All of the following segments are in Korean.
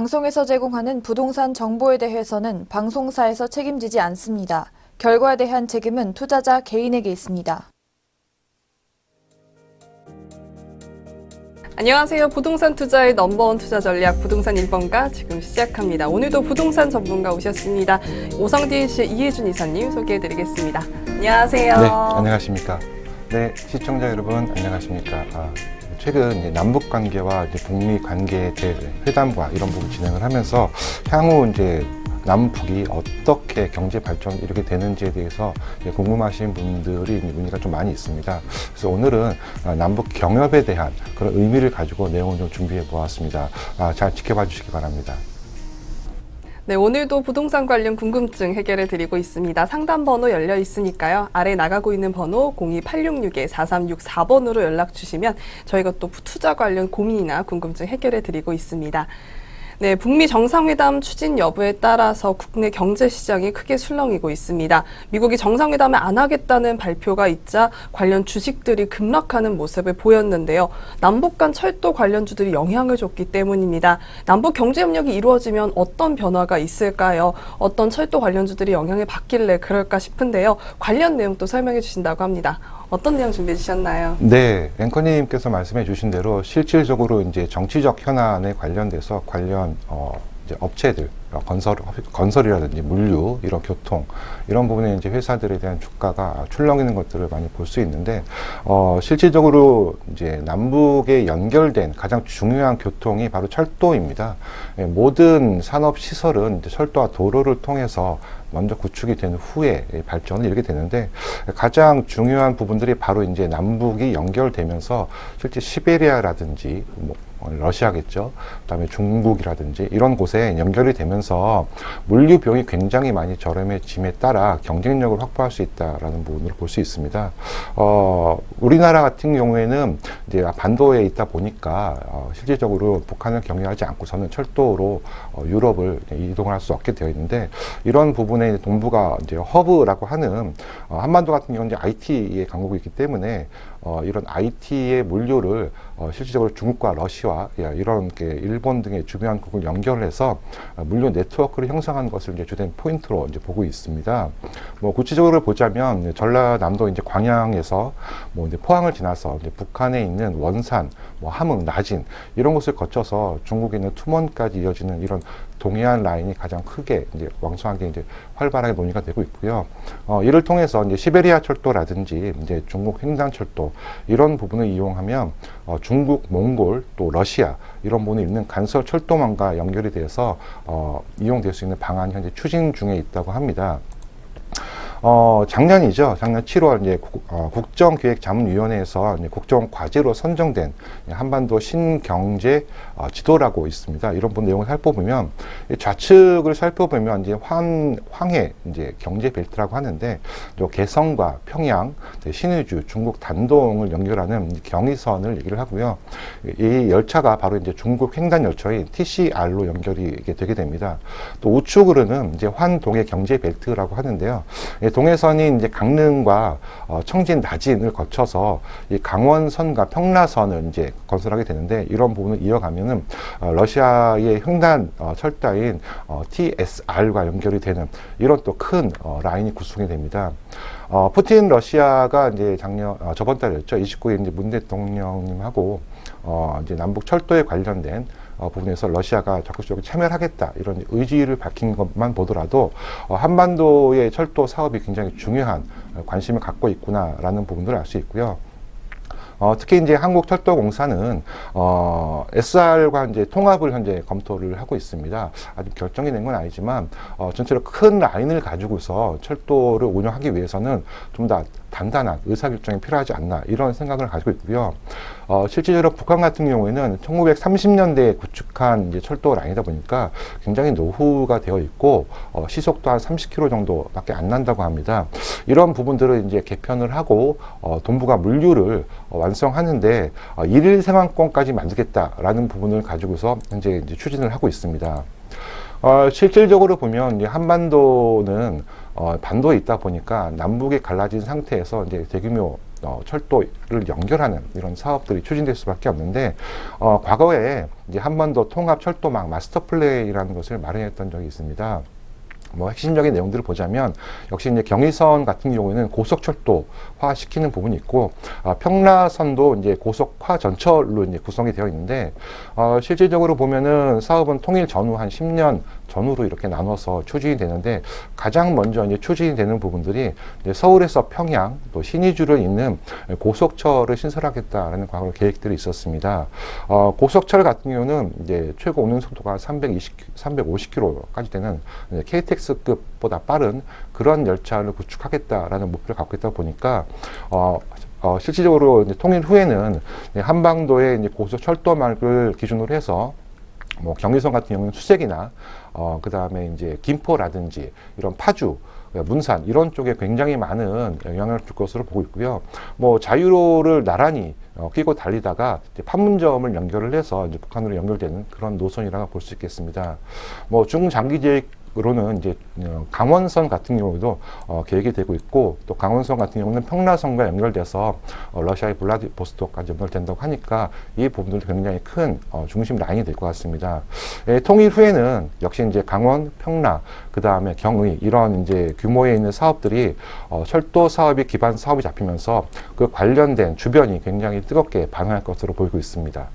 방송에서 제공하는 부동산 정보에 대해서는 방송사에서 책임지지 않습니다. 결과에 대한 책임은 투자자 개인에게 있습니다. 안녕하세요. 부동산 투자의 넘버원 투자 전략 부동산 1번가 지금 시작합니다. 오늘도 부동산 전문가 오셨습니다. 오성DNC의 이혜준 이사님 소개해드리겠습니다. 안녕하세요. 네, 안녕하십니까. 네, 시청자 여러분 안녕하십니까. 최근 이제 남북 관계와 이제 북미 관계에 대해 회담과 이런 부분 진행을 하면서 향후 이제 남북이 어떻게 경제 발전이 이렇게 되는지에 대해서 궁금하신 분들이 문의가 좀 많이 있습니다. 그래서 오늘은 남북 경협에 대한 그런 의미를 가지고 내용을 좀 준비해 보았습니다. 잘 지켜봐 주시기 바랍니다. 네, 오늘도 부동산 관련 궁금증 해결해 드리고 있습니다. 상담 번호 열려 있으니까요. 아래 나가고 있는 번호 02-866-4364번으로 연락 주시면 저희가 또 투자 관련 고민이나 궁금증 해결해 드리고 있습니다. 네, 북미 정상회담 추진 여부에 따라서 국내 경제 시장이 크게 술렁이고 있습니다. 미국이 정상회담을 안 하겠다는 발표가 있자 관련 주식들이 급락하는 모습을 보였는데요. 남북 간 철도 관련주들이 영향을 줬기 때문입니다. 남북 경제협력이 이루어지면 어떤 변화가 있을까요? 어떤 철도 관련주들이 영향을 받길래 그럴까 싶은데요. 관련 내용도 설명해 주신다고 합니다. 어떤 내용 준비해 주셨나요? 네, 앵커님께서 말씀해 주신 대로 실질적으로 이제 정치적 현안에 관련돼서 관련 이제 업체들, 건설이라든지 물류, 이런 교통, 이런 부분에 이제 회사들에 대한 주가가 출렁이는 것들을 많이 볼 수 있는데, 실질적으로 이제 남북에 연결된 가장 중요한 교통이 바로 철도입니다. 모든 산업 시설은 이제 철도와 도로를 통해서 먼저 구축이 된 후에 발전을 이렇게 되는데, 가장 중요한 부분들이 바로 이제 남북이 연결되면서 실제 시베리아라든지 러시아겠죠. 그다음에 중국이라든지 이런 곳에 연결이 되면서 물류 비용이 굉장히 많이 저렴해짐에 따라 경쟁력을 확보할 수 있다라는 부분으로 볼 수 있습니다. 우리나라 같은 경우에는 이제 반도에 있다 보니까 실질적으로 북한을 경유하지 않고서는 철도로 유럽을 이동을 할 수 없게 되어 있는데, 이런 부분에 동북아 이제 허브라고 하는 한반도 같은 경우는 이제 IT의 강국이 있기 때문에 이런 IT의 물류를 실질적으로 중국과 러시아, 이런 일본 등의 주변 국을 연결해서 물류 네트워크를 형성하는 것을 이제 주된 포인트로 이제 보고 있습니다. 구체적으로 보자면 전라남도 이제 광양에서 이제 포항을 지나서 이제 북한에 있는 원산, 함흥, 나진 이런 곳을 거쳐서 중국에 있는 투먼까지 이어지는 이런 동해안 라인이 가장 크게 이제 왕성하게 이제 활발하게 논의가 되고 있고요. 이를 통해서 이제 시베리아 철도라든지 이제 중국 횡단 철도 이런 부분을 이용하면 중국, 몽골 또 러시아 이런 부분이 있는 간설 철도망과 연결이 돼서 이용될 수 있는 방안이 현재 추진 중에 있다고 합니다. 작년이죠. 작년 7월 이제 국정기획자문위원회에서 이제 국정과제로 선정된 한반도 신경제 지도라고 있습니다. 이런 분 내용을 살펴보면 좌측을 살펴보면 이제 황해 이제 경제 벨트라고 하는데, 개성과 평양, 신의주, 중국 단동을 연결하는 경의선을 얘기를 하고요. 이 열차가 바로 이제 중국 횡단 열차인 TCR로 연결이 되게 됩니다. 또 우측으로는 이제 환동해 경제 벨트라고 하는데요. 동해선이 이제 강릉과 청진, 나진을 거쳐서 이 강원선과 평라선을 이제 건설하게 되는데, 이런 부분을 이어가면은 러시아의 횡단 철도인 TSR과 연결이 되는 이런 또 큰 라인이 구성이 됩니다. 푸틴 러시아가 이제 저번 달이었죠. 29일 이제 문 대통령님하고 이제 남북 철도에 관련된 부분에서 러시아가 적극적으로 참여를 하겠다 이런 의지를 밝힌 것만 보더라도 한반도의 철도 사업이 굉장히 중요한 관심을 갖고 있구나라는 부분들을 알 수 있고요. 특히 이제 한국철도공사는 SR과 이제 통합을 현재 검토를 하고 있습니다. 아직 결정이 된 건 아니지만 전체로 큰 라인을 가지고서 철도를 운영하기 위해서는 좀 더 단단한 의사결정이 필요하지 않나 이런 생각을 가지고 있고요. 실질적으로 북한 같은 경우에는 1930년대에 구축한 이제 철도 라인이다 보니까 굉장히 노후가 되어 있고 시속도 한 30km 정도밖에 안 난다고 합니다. 이런 부분들을 이제 개편을 하고 동북아 물류를 완성하는데 일일 생활권까지 만들겠다라는 부분을 가지고서 현재 이제 추진을 하고 있습니다. 실질적으로 보면 이제 한반도는 반도에 있다 보니까 남북이 갈라진 상태에서 이제 대규모 철도를 연결하는 이런 사업들이 추진될 수밖에 없는데, 과거에 이제 한반도 통합 철도망 마스터 플랜이라는 것을 마련했던 적이 있습니다. 핵심적인 내용들을 보자면 역시 이제 경의선 같은 경우에는 고속철도화 시키는 부분이 있고, 평라선도 이제 고속화 전철로 이제 구성이 되어 있는데, 실질적으로 보면은 사업은 통일 전후 한 10년 전후로 이렇게 나눠서 추진이 되는데, 가장 먼저 이제 추진이 되는 부분들이 이제 서울에서 평양 또 신의주를 잇는 고속철을 신설하겠다라는 과거 계획들이 있었습니다. 고속철 같은 경우는 이제 최고 운행 속도가 350km까지 되는 KTX급보다 빠른 그런 열차를 구축하겠다라는 목표를 갖고 있다 보니까, 실질적으로 이제 통일 후에는 한반도의 이제 고속철도망을 기준으로 해서 경의선 같은 경우는 수색이나 그 다음에 이제 김포라든지 이런 파주, 문산 이런 쪽에 굉장히 많은 영향을 줄 것으로 보고 있고요. 자유로를 나란히 끼고 달리다가 이제 판문점을 연결을 해서 이제 북한으로 연결되는 그런 노선이라고 볼 수 있겠습니다. 중장기적으로는 이제 강원선 같은 경우도 계획이 되고 있고, 또 강원선 같은 경우는 평라선과 연결돼서 러시아의 블라디보스토크까지 연결된다고 하니까 이 부분들도 굉장히 큰 중심 라인이 될 것 같습니다. 통일 후에는 역시 이제 강원, 평라, 그 다음에 경의 이런 이제 규모에 있는 사업들이 철도 사업이 기반 사업이 잡히면서 그 관련된 주변이 굉장히 뜨겁게 반응할 것으로 보이고 있습니다.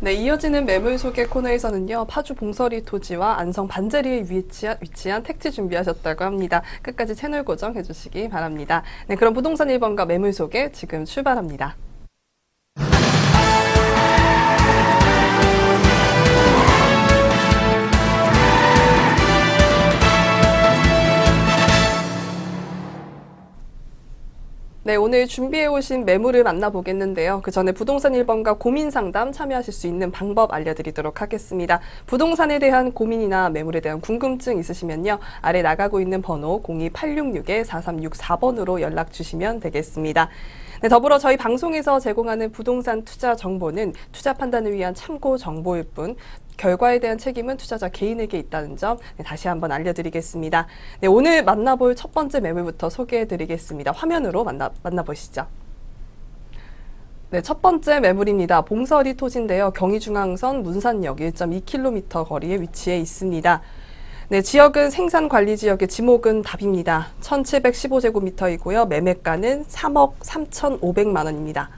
네, 이어지는 매물 소개 코너에서는요, 파주 봉서리 토지와 안성 반제리에 위치한 택지 준비하셨다고 합니다. 끝까지 채널 고정해 주시기 바랍니다. 네, 그럼 부동산 1번가 매물 소개 지금 출발합니다. 네, 오늘 준비해 오신 매물을 만나보겠는데요. 그 전에 부동산 1번가 고민 상담 참여하실 수 있는 방법 알려드리도록 하겠습니다. 부동산에 대한 고민이나 매물에 대한 궁금증 있으시면요, 아래 나가고 있는 번호 02-866-4364번으로 연락 주시면 되겠습니다. 네, 더불어 저희 방송에서 제공하는 부동산 투자 정보는 투자 판단을 위한 참고 정보일 뿐, 결과에 대한 책임은 투자자 개인에게 있다는 점 다시 한번 알려드리겠습니다. 네, 오늘 만나볼 첫 번째 매물부터 소개해드리겠습니다. 화면으로 만나보시죠. 네, 첫 번째 매물입니다. 봉서리 토지인데요. 경의중앙선 문산역 1.2km 거리에 위치해 있습니다. 네, 지역은 생산관리지역의 지목은 답입니다. 1715제곱미터이고요. 매매가는 3억 3,500만 원입니다.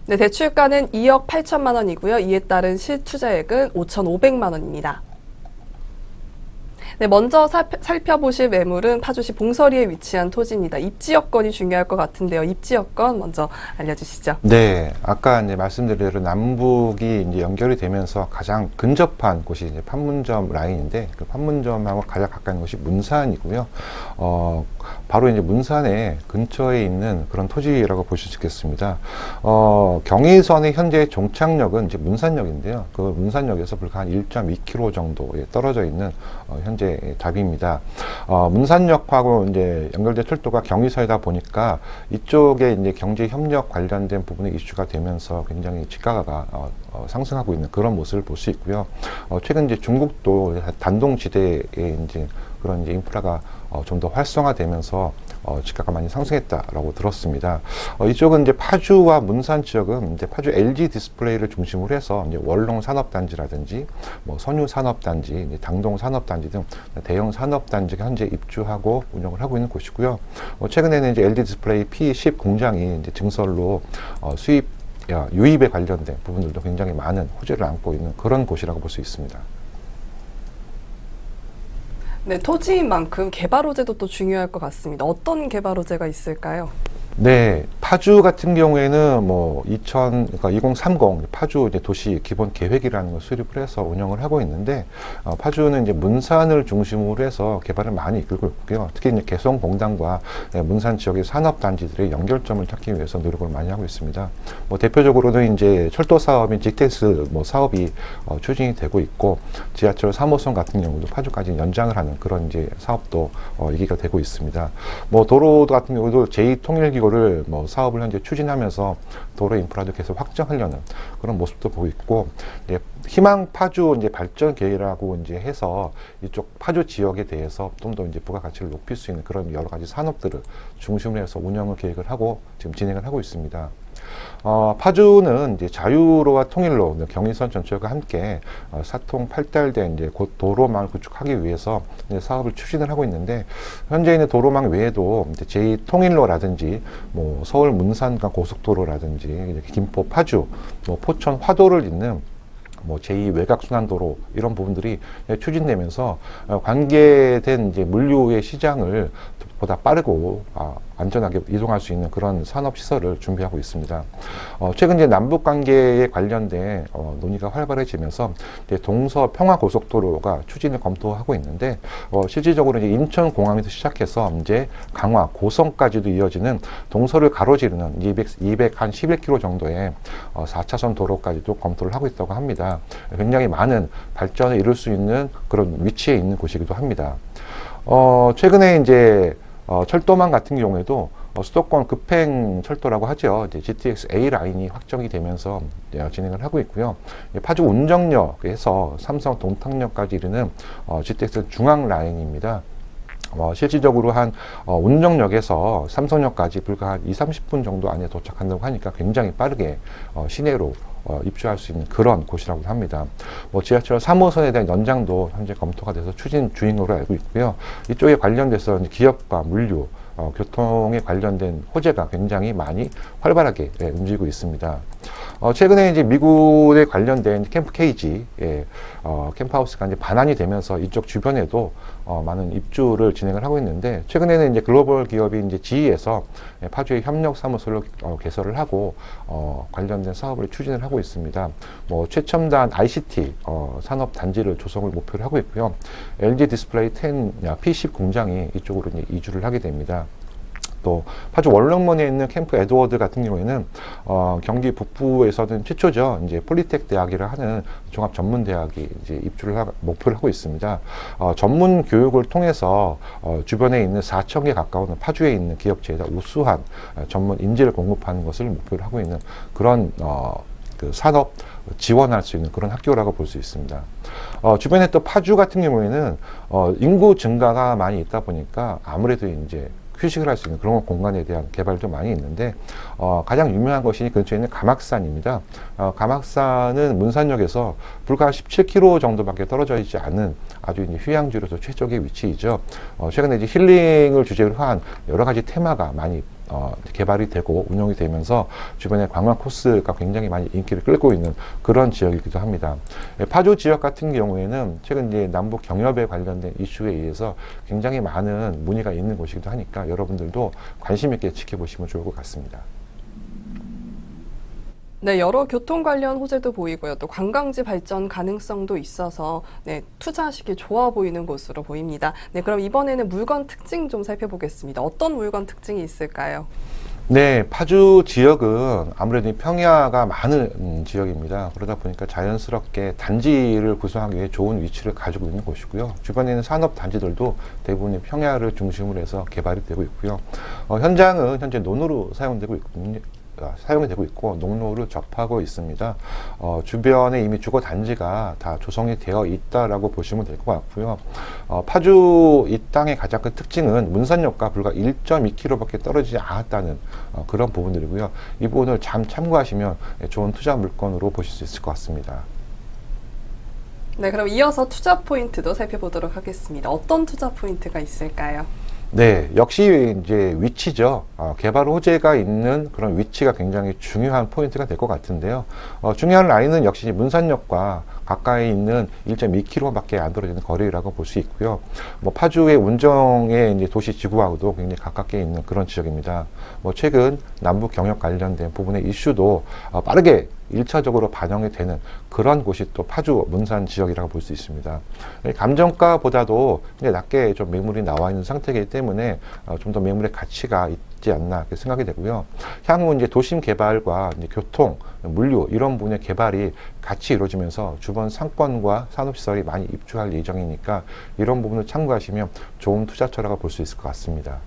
네, 대출가는 2억 8천만 원이고요. 이에 따른 실투자액은 5,500만 원입니다. 네, 먼저 살펴보실 매물은 파주시 봉서리에 위치한 토지입니다. 입지 여건이 중요할 것 같은데요. 입지 여건 먼저 알려주시죠. 네, 아까 이제 말씀드린 대로 남북이 이제 연결이 되면서 가장 근접한 곳이 이제 판문점 라인인데, 그 판문점하고 가장 가까운 곳이 문산이고요. 바로 이제 문산에 근처에 있는 그런 토지라고 보실 수 있겠습니다. 경의선의 현재 종착역은 이제 문산역인데요. 그 문산역에서 불과 한 1.2km 정도에 떨어져 있는 현재 답입니다. 문산역하고 이제 연결된 철도가 경의선이다 보니까 이쪽에 이제 경제 협력 관련된 부분이 이슈가 되면서 굉장히 지가가 상승하고 있는 그런 모습을 볼 수 있고요. 최근 이제 중국도 단동지대에 이제 그런 이제 인프라가 좀 더 활성화되면서 지가가 많이 상승했다라고 들었습니다. 이쪽은 이제 파주와 문산 지역은 이제 파주 LG 디스플레이를 중심으로 해서 이제 월롱 산업단지라든지 선유 산업단지, 이제 당동 산업단지 등 대형 산업단지가 현재 입주하고 운영을 하고 있는 곳이고요. 최근에는 이제 LG 디스플레이 P10 공장이 이제 증설로 유입에 관련된 부분들도 굉장히 많은 호재를 안고 있는 그런 곳이라고 볼 수 있습니다. 네, 토지인 만큼 개발 호재도 또 중요할 것 같습니다. 어떤 개발 호재가 있을까요? 네, 파주 같은 경우에는 2030 파주 이제 도시 기본 계획이라는 걸 수립을 해서 운영을 하고 있는데, 파주는 이제 문산을 중심으로 해서 개발을 많이 이끌고 있고요. 특히 이제 개성공단과 문산 지역의 산업단지들의 연결점을 찾기 위해서 노력을 많이 하고 있습니다. 대표적으로는 이제 철도 사업인 GTX 사업이 추진이 되고 있고, 지하철 3호선 같은 경우도 파주까지 연장을 하는 그런 이제 사업도 얘기가 되고 있습니다. 도로 같은 경우도 제2통일기고를 사업 사업을 현재 추진하면서 도로 인프라도 계속 확장하려는 그런 모습도 보고 있고, 이제 희망 파주 이제 발전 계획이라고 이제 해서 이쪽 파주 지역에 대해서 좀 더 이제 부가가치를 높일 수 있는 그런 여러 가지 산업들을 중심으로 해서 운영을 계획을 하고 지금 진행을 하고 있습니다. 파주는 이제 자유로와 통일로 경인선 전철과 함께 사통 팔달된 이제 곧 도로망을 구축하기 위해서 이제 사업을 추진을 하고 있는데, 현재 있는 도로망 외에도 이제 제2통일로라든지 뭐 서울 문산간 고속도로라든지 김포 파주, 뭐 포천 화도를 잇는 뭐 제2 외곽순환도로 이런 부분들이 추진되면서 관계된 이제 물류의 시장을 보다 빠르고 안전하게 이동할 수 있는 그런 산업시설을 준비하고 있습니다. 최근 이제 남북 관계에 관련된 논의가 활발해지면서 이제 동서평화고속도로가 추진을 검토하고 있는데, 실질적으로 이제 인천공항에서 시작해서 이제 강화, 고성까지도 이어지는 동서를 가로지르는 211km 정도의 4차선 도로까지도 검토를 하고 있다고 합니다. 굉장히 많은 발전을 이룰 수 있는 그런 위치에 있는 곳이기도 합니다. 최근에 이제 철도망 같은 경우에도 수도권 급행 철도라고 하죠. 이제 GTX A 라인이 확정이 되면서 진행을 하고 있고요. 파주 운정역에서 삼성 동탄역까지 이르는 GTX 중앙 라인입니다. 실질적으로 한 운정역에서 삼성역까지 불과 한 20-30분 정도 안에 도착한다고 하니까 굉장히 빠르게 시내로 입주할 수 있는 그런 곳이라고 합니다. 지하철 3호선에 대한 연장도 현재 검토가 돼서 추진 중으로 알고 있고요. 이쪽에 관련돼서 기업과 물류, 교통에 관련된 호재가 굉장히 많이 활발하게 움직이고 있습니다. 최근에 이제 미국에 관련된 캠프 KG, 캠프하우스가 이제 반환이 되면서 이쪽 주변에도 많은 입주를 진행을 하고 있는데, 최근에는 이제 글로벌 기업인 이제 GE에서 파주에 협력 사무소를 개설을 하고 관련된 사업을 추진을 하고 있습니다. 최첨단 ICT 산업 단지를 조성을 목표로 하고 있고요. LG 디스플레이 10 P10 공장이 이쪽으로 이제 이주를 하게 됩니다. 또 파주 월령문에 있는 캠프 에드워드 같은 경우에는 경기 북부에서는 최초죠. 이제 폴리텍 대학이라 하는 종합 전문 대학이 이제 입주를 목표를 하고 있습니다. 전문 교육을 통해서 주변에 있는 4,000개 가까운 파주에 있는 기업체에다 우수한 전문 인재를 공급하는 것을 목표로 하고 있는 그런 그 산업 지원할 수 있는 그런 학교라고 볼 수 있습니다. 주변에 또 파주 같은 경우에는 인구 증가가 많이 있다 보니까 아무래도 이제 휴식을 할 수 있는 그런 공간에 대한 개발도 많이 있는데, 가장 유명한 것이 근처에 있는 가막산입니다. 가막산은 문산역에서 불과 17km 정도밖에 떨어져 있지 않은 아주 이제 휴양지로서 최적의 위치이죠. 최근에 이제 힐링을 주제로 한 여러 가지 테마가 많이 개발이 되고 운영이 되면서 주변에 관광 코스가 굉장히 많이 인기를 끌고 있는 그런 지역이기도 합니다. 파주 지역 같은 경우에는 최근 이제 남북 경협에 관련된 이슈에 의해서 굉장히 많은 문의가 있는 곳이기도 하니까 여러분들도 관심 있게 지켜보시면 좋을 것 같습니다. 네, 여러 교통 관련 호재도 보이고요. 또 관광지 발전 가능성도 있어서 투자하시기 좋아 보이는 곳으로 보입니다. 네, 그럼 이번에는 물건 특징 좀 살펴보겠습니다. 어떤 물건 특징이 있을까요? 네, 파주 지역은 아무래도 평야가 많은 지역입니다. 그러다 보니까 자연스럽게 단지를 구성하기 위해 좋은 위치를 가지고 있는 곳이고요. 주변에 있는 산업 단지들도 대부분의 평야를 중심으로 해서 개발이 되고 있고요. 현장은 현재 논으로 사용되고 있고 농로를 접하고 있습니다. 주변에 이미 주거 단지가 다 조성이 되어 있다라고 보시면 될 것 같고요. 파주 이 땅의 가장 큰 특징은 문산역과 불과 1.2km밖에 떨어지지 않았다는 그런 부분들이고요. 이 부분을 참고하시면 좋은 투자 물건으로 보실 수 있을 것 같습니다. 네, 그럼 이어서 투자 포인트도 살펴보도록 하겠습니다. 어떤 투자 포인트가 있을까요? 네, 역시 이제 위치죠. 개발 호재가 있는 그런 위치가 굉장히 중요한 포인트가 될 것 같은데요. 중요한 라인은 역시 문산역과 가까이 있는 1.2km밖에 안 떨어지는 거리라고 볼 수 있고요. 파주의 운정의 이제 도시 지구하고도 굉장히 가깝게 있는 그런 지역입니다. 최근 남북 경협 관련된 부분의 이슈도 빠르게 1차적으로 반영이 되는 그런 곳이 또 파주 문산 지역이라고 볼 수 있습니다. 감정가보다도 낮게 좀 매물이 나와 있는 상태이기 때문에 좀 더 매물의 가치가 있지 않나 이렇게 생각이 되고요. 향후 이제 도심 개발과 이제 교통, 물류 이런 분야의 개발이 같이 이루어지면서 주변 상권과 산업시설이 많이 입주할 예정이니까 이런 부분을 참고하시면 좋은 투자처라고 볼 수 있을 것 같습니다.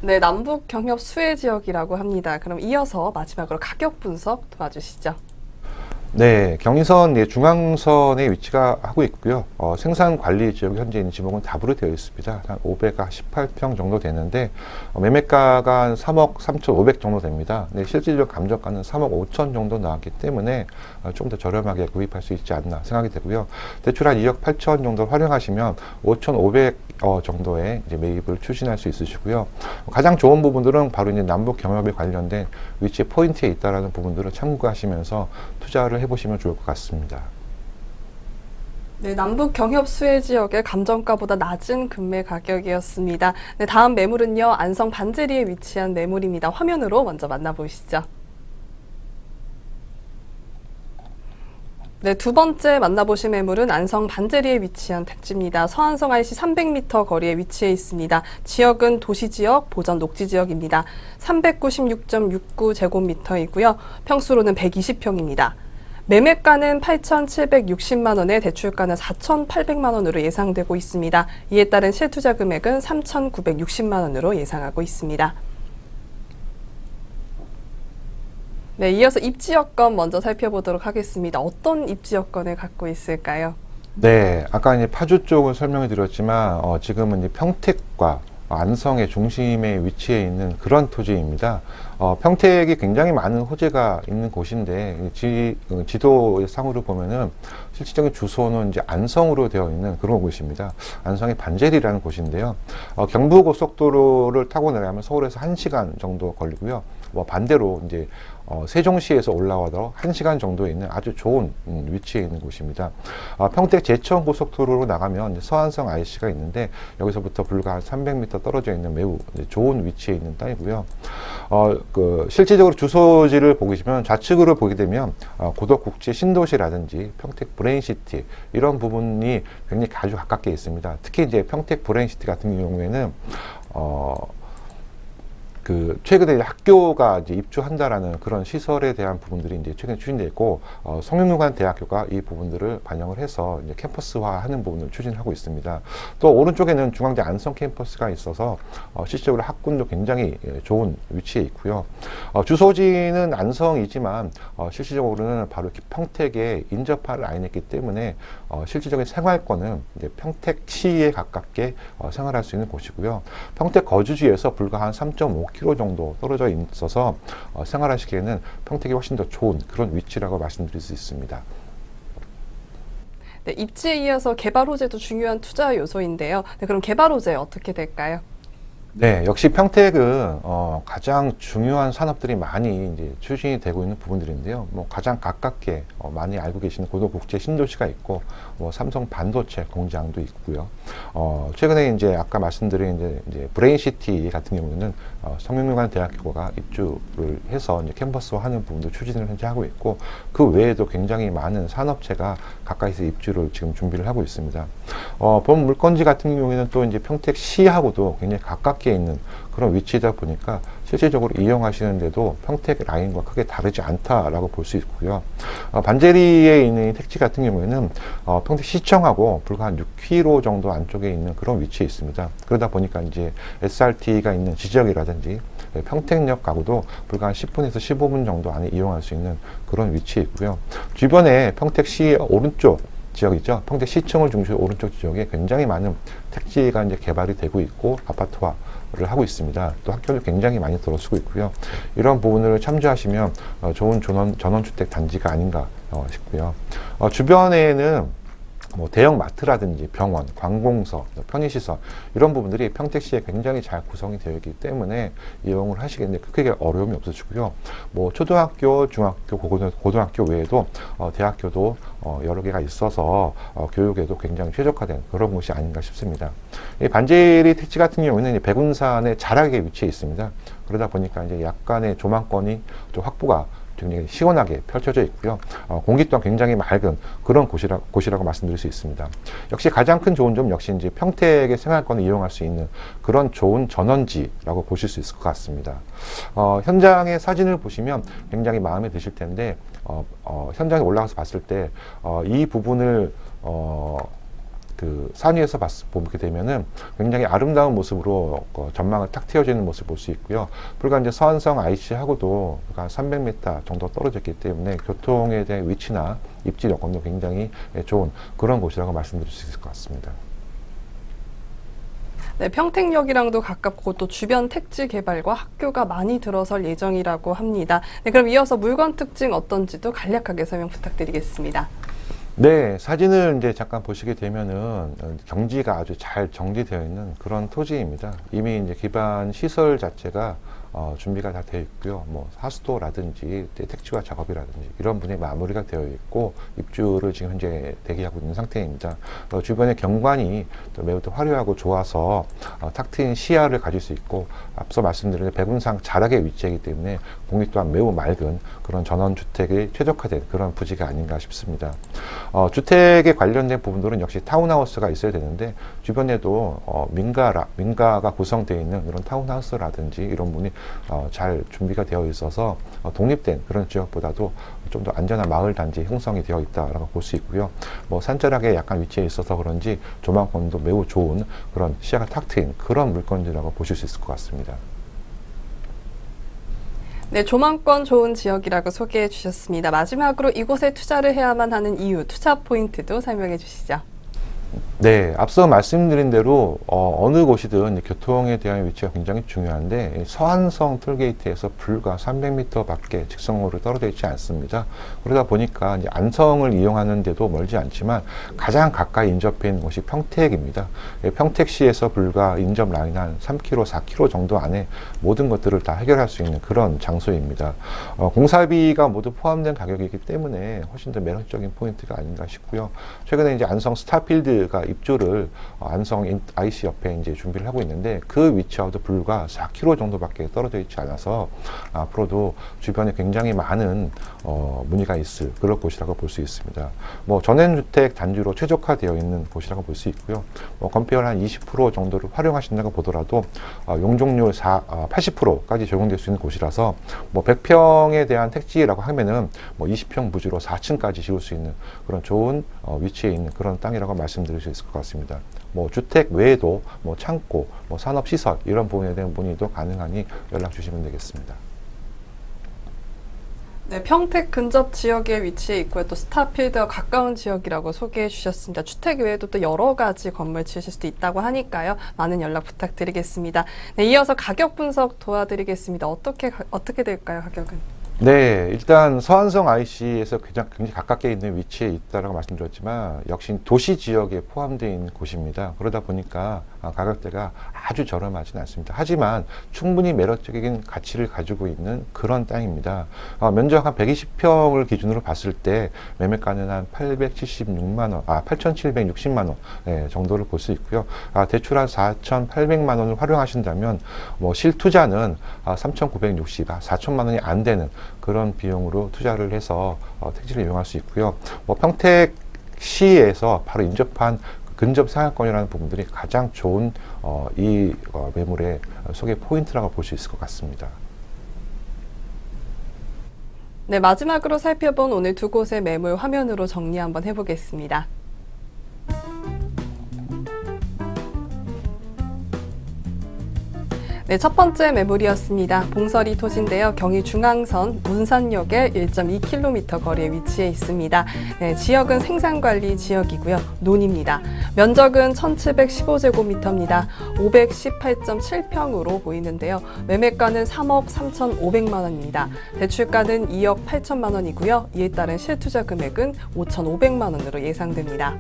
네, 남북 경협 수혜 지역이라고 합니다. 그럼 이어서 마지막으로 가격 분석 도와주시죠. 네, 경의선 중앙선에 위치가 하고 있고요. 생산 관리 지역 현재 있는 지목은 답으로 되어 있습니다. 한 518평 정도 되는데 매매가가 한 3억 3,500 정도 됩니다. 네, 실질적 감정가는 3억 5천 정도 나왔기 때문에 좀 더 저렴하게 구입할 수 있지 않나 생각이 되고요. 대출 한 2억 8천 정도 활용하시면 5,500 정도의 이제 매입을 추진할 수 있으시고요. 가장 좋은 부분들은 바로 이제 남북 경협에 관련된 위치 포인트에 있다라는 부분들을 참고하시면서 투자를 해보시면 좋을 것 같습니다. 네, 남북 경협 수혜 지역의 감정가보다 낮은 금매 가격이었습니다. 네, 다음 매물은요, 안성 반제리에 위치한 매물입니다. 화면으로 먼저 만나보시죠. 네, 두 번째 만나보실 매물은 안성 반제리에 위치한 택지입니다. 서안성 IC 300m 거리에 위치해 있습니다. 지역은 도시지역, 보전 녹지지역입니다. 396.69제곱미터이고요. 평수로는 120평입니다. 매매가는 8,760만 원에 대출가는 4,800만 원으로 예상되고 있습니다. 이에 따른 실투자 금액은 3,960만 원으로 예상하고 있습니다. 네, 이어서 입지 여건 먼저 살펴보도록 하겠습니다. 어떤 입지 여건을 갖고 있을까요? 네, 아까 이제 파주 쪽을 설명해 드렸지만 지금은 이제 평택과 안성의 중심에 위치해 있는 그런 토지입니다. 평택이 굉장히 많은 호재가 있는 곳인데 지도상으로 보면은 실질적인 주소는 이제 안성으로 되어 있는 그런 곳입니다. 안성의 반제리라는 곳인데요. 경부고속도로를 타고 내려가면 서울에서 1시간 정도 걸리고요. 반대로 이제 세종시에서 올라와도 1시간 정도에 있는 아주 좋은 위치에 있는 곳입니다. 평택 제천 고속도로로 나가면 이제 서안성 IC가 있는데 여기서부터 불과 한 300m 떨어져 있는 매우 좋은 위치에 있는 땅이고요. 실질적으로 주소지를 보시면 좌측으로 보게 되면 고덕국제 신도시라든지 평택 브레인시티 이런 부분이 굉장히 아주 가깝게 있습니다. 특히 이제 평택 브레인시티 같은 경우에는 최근에 학교가 이제 입주한다라는 그런 시설에 대한 부분들이 이제 최근에 추진되어 있고, 성균관대학교가 이 부분들을 반영을 해서 이제 캠퍼스화 하는 부분을 추진하고 있습니다. 또 오른쪽에는 중앙대 안성 캠퍼스가 있어서, 실질적으로 학군도 굉장히 좋은 위치에 있고요. 주소지는 안성이지만, 실질적으로는 바로 평택에 인접한 라인이기 때문에, 실질적인 생활권은 이제 평택시에 가깝게 생활할 수 있는 곳이고요. 평택 거주지에서 불과 한 3.5km 정도 떨어져 있어서 생활하시기에는 평택이 훨씬 더 좋은 그런 위치라고 말씀드릴 수 있습니다. 네, 입지에 이어서 개발 호재도 중요한 투자 요소인데요. 네, 그럼 개발 호재 어떻게 될까요? 네, 역시 평택은 가장 중요한 산업들이 많이 이제 추진이 되고 있는 부분들인데요. 가장 가깝게 많이 알고 계시는 고덕국제 신도시가 있고, 삼성 반도체 공장도 있고요. 최근에 이제 아까 말씀드린 이제 브레인시티 같은 경우는 성균관대학교가 입주를 해서 이제 캠퍼스화하는 부분도 추진을 현재 하고 있고, 그 외에도 굉장히 많은 산업체가 가까이서 입주를 지금 준비를 하고 있습니다. 본 물건지 같은 경우에는 또 이제 평택시하고도 굉장히 가깝게 있는 그런 위치이다 보니까 실질적으로 이용하시는데도 평택 라인과 크게 다르지 않다라고 볼 수 있고요. 반제리에 있는 택지 같은 경우에는 평택시청하고 불과 한 6km 정도 안쪽에 있는 그런 위치에 있습니다. 그러다 보니까 이제 SRT가 있는 지역이라든지 평택역하고도 불과 한 10분에서 15분 정도 안에 이용할 수 있는 그런 위치에 있고요. 주변에 평택시 오른쪽 지역이죠. 평택시청을 중심으로 오른쪽 지역에 굉장히 많은 택지가 이제 개발이 되고 있고 아파트화를 하고 있습니다. 또 학교도 굉장히 많이 들어서고 있고요. 이런 부분을 참조하시면 좋은 전원주택 단지가 아닌가 싶고요. 주변에는 대형 마트라든지 병원, 관공서, 편의시설 이런 부분들이 평택시에 굉장히 잘 구성이 되어 있기 때문에 이용을 하시겠는데 크게 어려움이 없으시고요. 초등학교, 중학교, 고등학교 외에도 대학교도 여러 개가 있어서 교육에도 굉장히 최적화된 그런 곳이 아닌가 싶습니다. 이 반제리 택지 같은 경우는 백운산의 자락에 위치해 있습니다. 그러다 보니까 이제 약간의 조망권이 좀 확보가 굉장히 시원하게 펼쳐져 있고요. 공기 또한 굉장히 맑은 그런 곳이라고 말씀드릴 수 있습니다. 역시 가장 큰 좋은 점 역시 이제 평택의 생활권을 이용할 수 있는 그런 좋은 전원지라고 보실 수 있을 것 같습니다. 현장의 사진을 보시면 굉장히 마음에 드실 텐데 현장에 올라가서 봤을 때 이 부분을 그 산 위에서 보게 되면은 굉장히 아름다운 모습으로 전망을 탁 트여지는 모습을 볼 수 있고요. 불과 이제 서안성 IC하고도 한 300m 정도 떨어져 있기 때문에 교통에 대한 위치나 입지 여건도 굉장히 좋은 그런 곳이라고 말씀드릴 수 있을 것 같습니다. 네, 평택역이랑도 가깝고 또 주변 택지 개발과 학교가 많이 들어설 예정이라고 합니다. 네, 그럼 이어서 물건 특징 어떤지도 간략하게 설명 부탁드리겠습니다. 네, 사진을 이제 잠깐 보시게 되면은 경지가 아주 잘 정리되어 있는 그런 토지입니다. 이미 이제 기반 시설 자체가 준비가 다 되어 있고요. 뭐 하수도라든지 택지화 작업이라든지 이런 분이 마무리가 되어 있고 입주를 지금 현재 대기하고 있는 상태입니다. 주변의 경관이 또 매우 또 화려하고 좋아서 탁 트인 시야를 가질 수 있고 앞서 말씀드린 배분상 자락에 위치하기 때문에 공기 또한 매우 맑은 그런 전원주택에 최적화된 그런 부지가 아닌가 싶습니다. 주택에 관련된 부분들은 역시 타운하우스가 있어야 되는데 주변에도 민가가 구성되어 있는 이런 타운하우스라든지 이런 부분이 잘 준비가 되어 있어서 독립된 그런 지역보다도 좀 더 안전한 마을 단지 형성이 되어 있다라고 볼 수 있고요. 뭐 산자락에 약간 위치해 있어서 그런지 조망권도 매우 좋은 그런 시야가 탁 트인 그런 물건이라고 보실 수 있을 것 같습니다. 네, 조망권 좋은 지역이라고 소개해 주셨습니다. 마지막으로 이곳에 투자를 해야만 하는 이유, 투자 포인트도 설명해 주시죠. 네, 앞서 말씀드린 대로 어느 곳이든 교통에 대한 위치가 굉장히 중요한데 서안성 톨게이트에서 불과 300m 밖에 직선으로 떨어져 있지 않습니다. 그러다 보니까 이제 안성을 이용하는 데도 멀지 않지만 가장 가까이 인접해 있는 곳이 평택입니다. 평택시에서 불과 인접 라인 한 3km, 4km 정도 안에 모든 것들을 다 해결할 수 있는 그런 장소입니다. 공사비가 모두 포함된 가격이기 때문에 훨씬 더 매력적인 포인트가 아닌가 싶고요. 최근에 이제 안성 스타필드가 입주를 안성 IC 옆에 이제 준비를 하고 있는데 그 위치와도 불과 4km 정도밖에 떨어져 있지 않아서 앞으로도 주변에 굉장히 많은 문의가 있을 그런 곳이라고 볼 수 있습니다. 뭐 전원주택 단지로 최적화되어 있는 곳이라고 볼 수 있고요. 건폐율 한 20% 정도를 활용하신다고 보더라도 용적률 80%까지 적용될 수 있는 곳이라서 뭐 100평에 대한 택지라고 하면은 뭐 20평 부지로 4층까지 지을 수 있는 그런 좋은 위치에 있는 그런 땅이라고 말씀드릴 수 있을 것 같습니다. 뭐 주택 외에도 뭐 창고, 뭐 산업시설 이런 부분에 대한 문의도 가능하니 연락 주시면 되겠습니다. 네, 평택 근접 지역에 위치해 있고요. 또 스타필드와 가까운 지역이라고 소개해 주셨습니다. 주택 외에도 또 여러 가지 건물 지으실 수도 있다고 하니까요. 많은 연락 부탁드리겠습니다. 네, 이어서 가격 분석 도와드리겠습니다. 어떻게 될까요, 가격은? 네, 일단 서안성 IC에서 굉장히 가깝게 있는 위치에 있다라고 말씀드렸지만 역시 도시 지역에 포함되어 있는 곳입니다. 그러다 보니까 가격대가 아주 저렴하지는 않습니다. 하지만 충분히 매력적인 가치를 가지고 있는 그런 땅입니다. 면적 한 120평을 기준으로 봤을 때 매매가는 한 8,760만 원 네, 정도를 볼 수 있고요. 대출 한 4,800만 원을 활용하신다면 뭐 실투자는 3,960, 4천만 원이 안 되는 그런 비용으로 투자를 해서 택지를 이용할 수 있고요. 뭐 평택시에서 바로 인접한 근접 생활권이라는 부분들이 가장 좋은 이 매물의 소개 포인트라고 볼 수 있을 것 같습니다. 네, 마지막으로 살펴본 오늘 두 곳의 매물 화면으로 정리 한번 해보겠습니다. 네, 첫 번째 매물이었습니다. 봉서리 토지인데요. 경의 중앙선 문산역에 1.2km 거리에 위치해 있습니다. 네, 지역은 생산관리 지역이고요. 논입니다. 면적은 1715제곱미터입니다. 518.7평으로 보이는데요. 매매가는 3억 3,500만 원입니다. 대출가는 2억 8천만 원이고요. 이에 따른 실투자 금액은 5,500만 원으로 예상됩니다.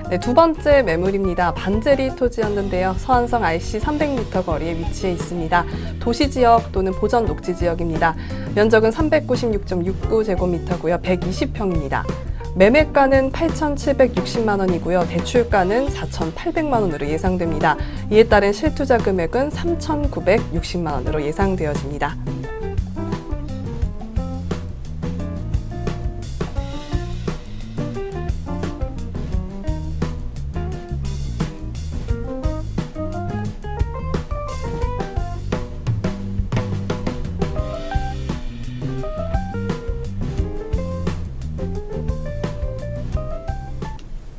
네, 두 번째 매물입니다. 반제리 토지였는데요. 서안성 IC 300m 거리에 위치해 있습니다. 도시지역 또는 보전 녹지지역입니다. 면적은 396.69제곱미터고요. 120평입니다. 매매가는 8,760만 원이고요. 대출가는 4,800만 원으로 예상됩니다. 이에 따른 실투자 금액은 3,960만 원으로 예상되어집니다.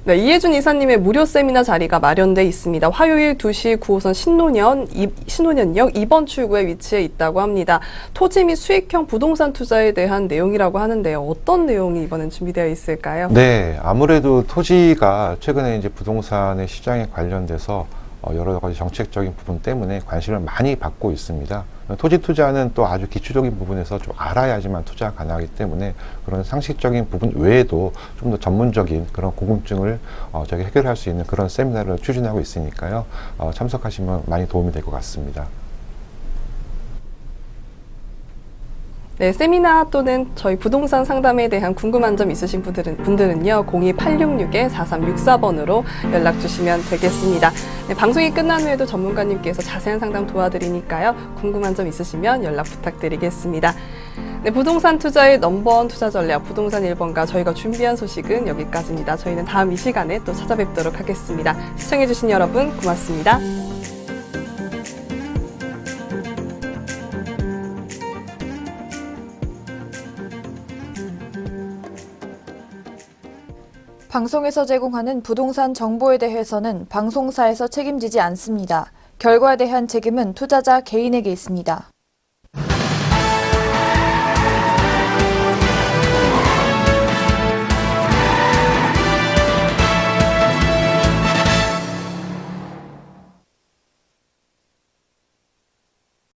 네, 이혜준 이사님의 무료 세미나 자리가 마련돼 있습니다. 화요일 2시 9호선 신논현역 2번 출구에 위치해 있다고 합니다. 토지 및 수익형 부동산 투자에 대한 내용이라고 하는데요. 어떤 내용이 이번엔 준비되어 있을까요? 네, 아무래도 토지가 최근에 이제 부동산의 시장에 관련돼서 여러 가지 정책적인 부분 때문에 관심을 많이 받고 있습니다. 토지 투자는 또 아주 기초적인 부분에서 좀 알아야지만 투자가 가능하기 때문에 그런 상식적인 부분 외에도 좀 더 전문적인 그런 궁금증을 저희가 해결할 수 있는 그런 세미나를 추진하고 있으니까요. 참석하시면 많이 도움이 될 것 같습니다. 네, 세미나 또는 저희 부동산 상담에 대한 궁금한 점 있으신 분들은요, 02-866-4364번으로 연락 주시면 되겠습니다. 네, 방송이 끝난 후에도 전문가님께서 자세한 상담 도와드리니까요, 궁금한 점 있으시면 연락 부탁드리겠습니다. 네, 부동산 투자의 넘버원 투자 전략 부동산 1번가 저희가 준비한 소식은 여기까지입니다. 저희는 다음 이 시간에 또 찾아뵙도록 하겠습니다. 시청해주신 여러분 고맙습니다. 방송에서 제공하는 부동산 정보에 대해서는 방송사에서 책임지지 않습니다. 결과에 대한 책임은 투자자 개인에게 있습니다.